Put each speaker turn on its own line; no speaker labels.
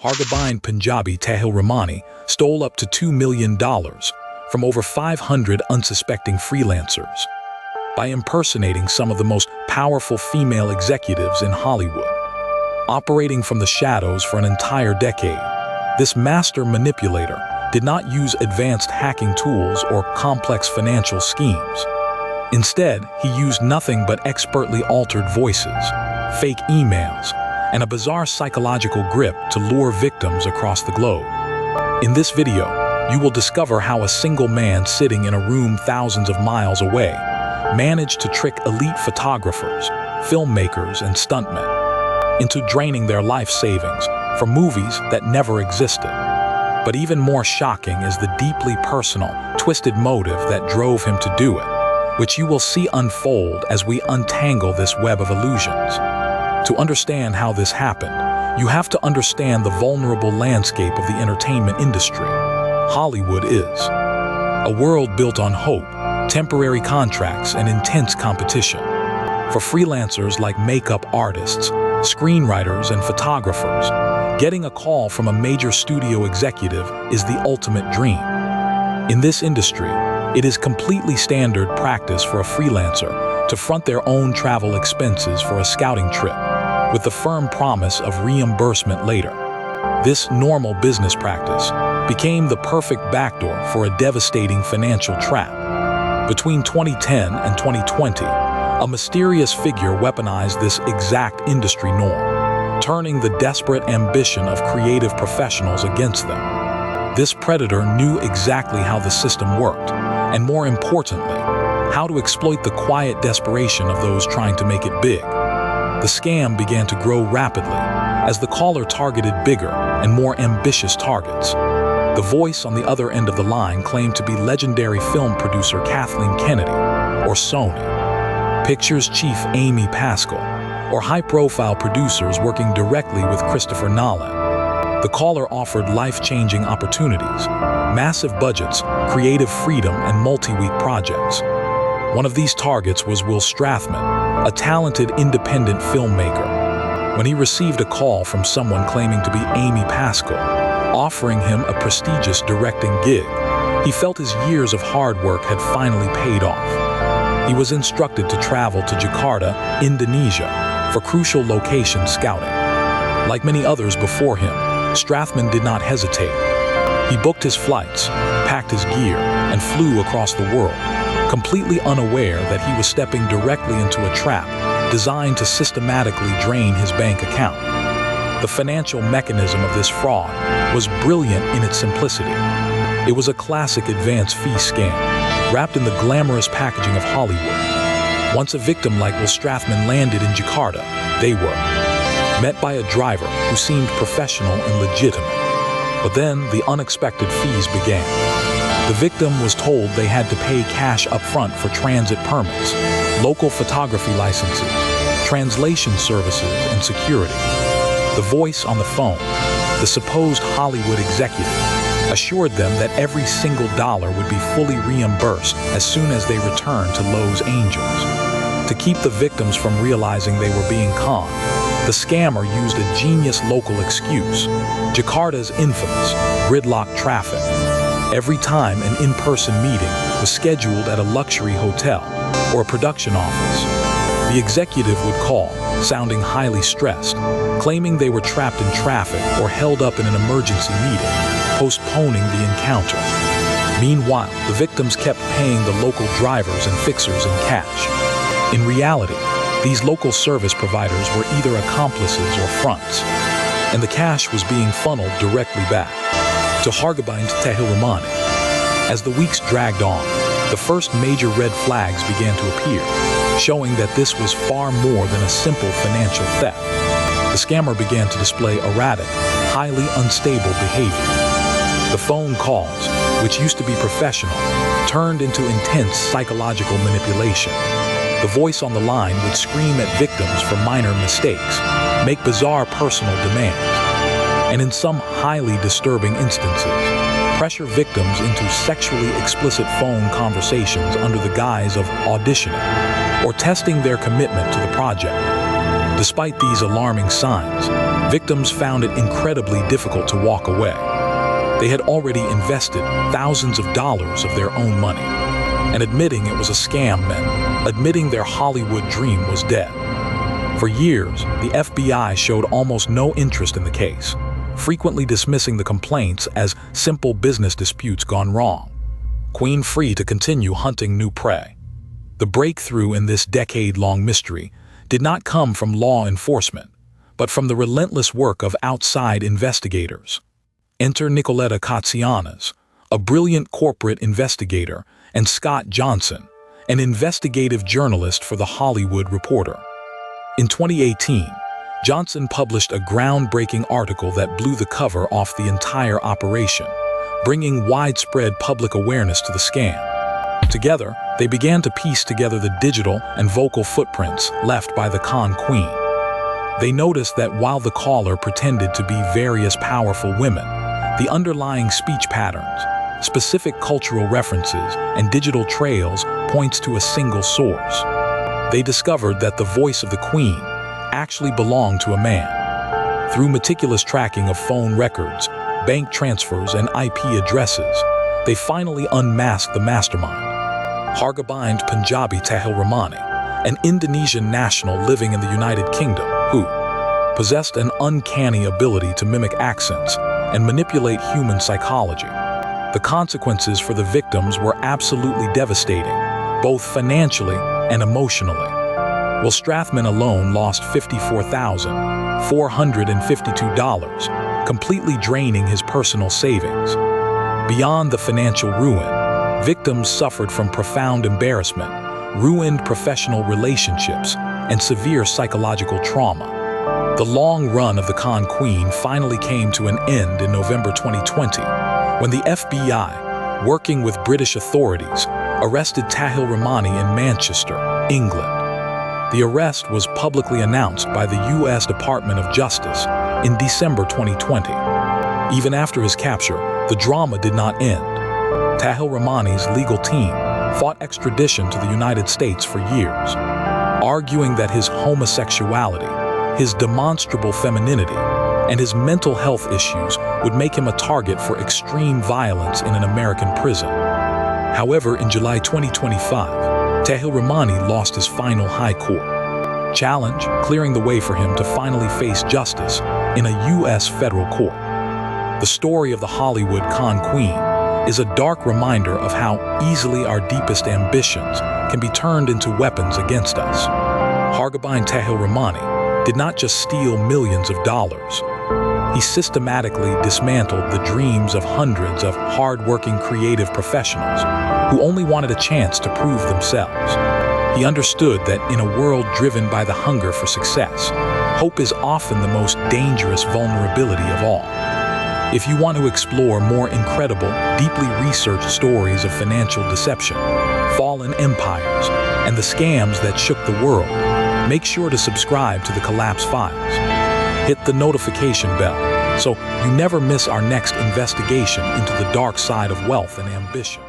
Hargobind Punjabi Tahil Rahmani stole up to $2 million from over 500 unsuspecting freelancers by impersonating some of the most powerful female executives in Hollywood. Operating from the shadows for an entire decade, this master manipulator did not use advanced hacking tools or complex financial schemes. Instead, he used nothing but expertly altered voices, fake emails, and a bizarre psychological grip to lure victims across the globe. In this video, you will discover how a single man sitting in a room thousands of miles away managed to trick elite photographers, filmmakers, and stuntmen into draining their life savings from movies that never existed. But even more shocking is the deeply personal, twisted motive that drove him to do it, which you will see unfold as we untangle this web of illusions. To understand how this happened, you have to understand the vulnerable landscape of the entertainment industry. Hollywood is a world built on hope, temporary contracts, and intense competition. For freelancers like makeup artists, screenwriters, and photographers, getting a call from a major studio executive is the ultimate dream. In this industry, it is completely standard practice for a freelancer to front their own travel expenses for a scouting trip, with the firm promise of reimbursement later. This normal business practice became the perfect backdoor for a devastating financial trap. Between 2010 and 2020, a mysterious figure weaponized this exact industry norm, turning the desperate ambition of creative professionals against them. This predator knew exactly how the system worked, and more importantly, how to exploit the quiet desperation of those trying to make it big. The scam began to grow rapidly as the caller targeted bigger and more ambitious targets. The voice on the other end of the line claimed to be legendary film producer Kathleen Kennedy, or Sony, Pictures chief Amy Pascal, or high-profile producers working directly with Christopher Nolan. The caller offered life-changing opportunities, massive budgets, creative freedom, and multi-week projects. One of these targets was Will Strathman, a talented independent filmmaker. When he received a call from someone claiming to be Amy Pascal, offering him a prestigious directing gig, he felt his years of hard work had finally paid off. He was instructed to travel to Jakarta, Indonesia, for crucial location scouting. Like many others before him, Strathman did not hesitate. He booked his flights, packed his gear, and flew across the world, completely unaware that he was stepping directly into a trap designed to systematically drain his bank account. The financial mechanism of this fraud was brilliant in its simplicity. It was a classic advance fee scam, wrapped in the glamorous packaging of Hollywood. Once a victim like Will Strathman landed in Jakarta, they were met by a driver who seemed professional and legitimate. But then the unexpected fees began. The victim was told they had to pay cash up front for transit permits, local photography licenses, translation services, and security. The voice on the phone, the supposed Hollywood executive, assured them that every single dollar would be fully reimbursed as soon as they returned to Los Angeles. To keep the victims from realizing they were being conned, the scammer used a genius local excuse: Jakarta's infamous gridlock traffic. Every time an in-person meeting was scheduled at a luxury hotel or a production office, the executive would call, sounding highly stressed, claiming they were trapped in traffic or held up in an emergency meeting, postponing the encounter. Meanwhile, the victims kept paying the local drivers and fixers in cash. In reality, these local service providers were either accomplices or fronts, and the cash was being funneled directly back to Hargobind Tahil Rahmani. As the weeks dragged on, the first major red flags began to appear, showing that this was far more than a simple financial theft. The scammer began to display erratic, highly unstable behavior. The phone calls, which used to be professional, turned into intense psychological manipulation. The voice on the line would scream at victims for minor mistakes, make bizarre personal demands, and in some highly disturbing instances, pressure victims into sexually explicit phone conversations under the guise of auditioning or testing their commitment to the project. Despite these alarming signs, Victims found it incredibly difficult to walk away. They had already invested thousands of dollars of their own money, and admitting it was a scam meant admitting their Hollywood dream was dead. For years, the FBI showed almost no interest in the case, frequently dismissing the complaints as simple business disputes gone wrong, queen free to continue hunting new prey. The breakthrough in this decade-long mystery did not come from law enforcement, but from the relentless work of outside investigators. Enter Nicoletta Katsianas, a brilliant corporate investigator, and Scott Johnson, an investigative journalist for The Hollywood Reporter. In 2018, Johnson published a groundbreaking article that blew the cover off the entire operation, bringing widespread public awareness to the scam. Together, they began to piece together the digital and vocal footprints left by the con queen. They noticed that while the caller pretended to be various powerful women, the underlying speech patterns, specific cultural references, and digital trails points to a single source. They discovered that the voice of the queen actually belonged to a man. Through meticulous tracking of phone records, bank transfers, and IP addresses, they finally unmasked the mastermind. Hargobind Punjabi Tahil Rahmani, an Indonesian national living in the United Kingdom who possessed an uncanny ability to mimic accents and manipulate human psychology. The consequences for the victims were absolutely devastating, both financially and emotionally. Well, Strathman alone lost $54,452, completely draining his personal savings. Beyond the financial ruin, victims suffered from profound embarrassment, ruined professional relationships, and severe psychological trauma. The long run of the con queen finally came to an end in November 2020, when the FBI, working with British authorities, arrested Tahil Rahmani in Manchester, England. The arrest was publicly announced by the U.S. Department of Justice in December 2020. Even after his capture, the drama did not end. Tahil Rahmani's legal team fought extradition to the United States for years, arguing that his homosexuality, his demonstrable femininity, and his mental health issues would make him a target for extreme violence in an American prison. However, in July 2025, Tahil Rahmani lost his final high court challenge, clearing the way for him to finally face justice in a U.S. federal court. The story of the Hollywood con queen is a dark reminder of how easily our deepest ambitions can be turned into weapons against us. Hargobind Tahil Rahmani did not just steal millions of dollars. He systematically dismantled the dreams of hundreds of hard-working creative professionals who only wanted a chance to prove themselves. He understood that in a world driven by the hunger for success, hope is often the most dangerous vulnerability of all. If you want to explore more incredible, deeply researched stories of financial deception, fallen empires, and the scams that shook the world, make sure to subscribe to the Collapse Files. Hit the notification bell so you never miss our next investigation into the dark side of wealth and ambition.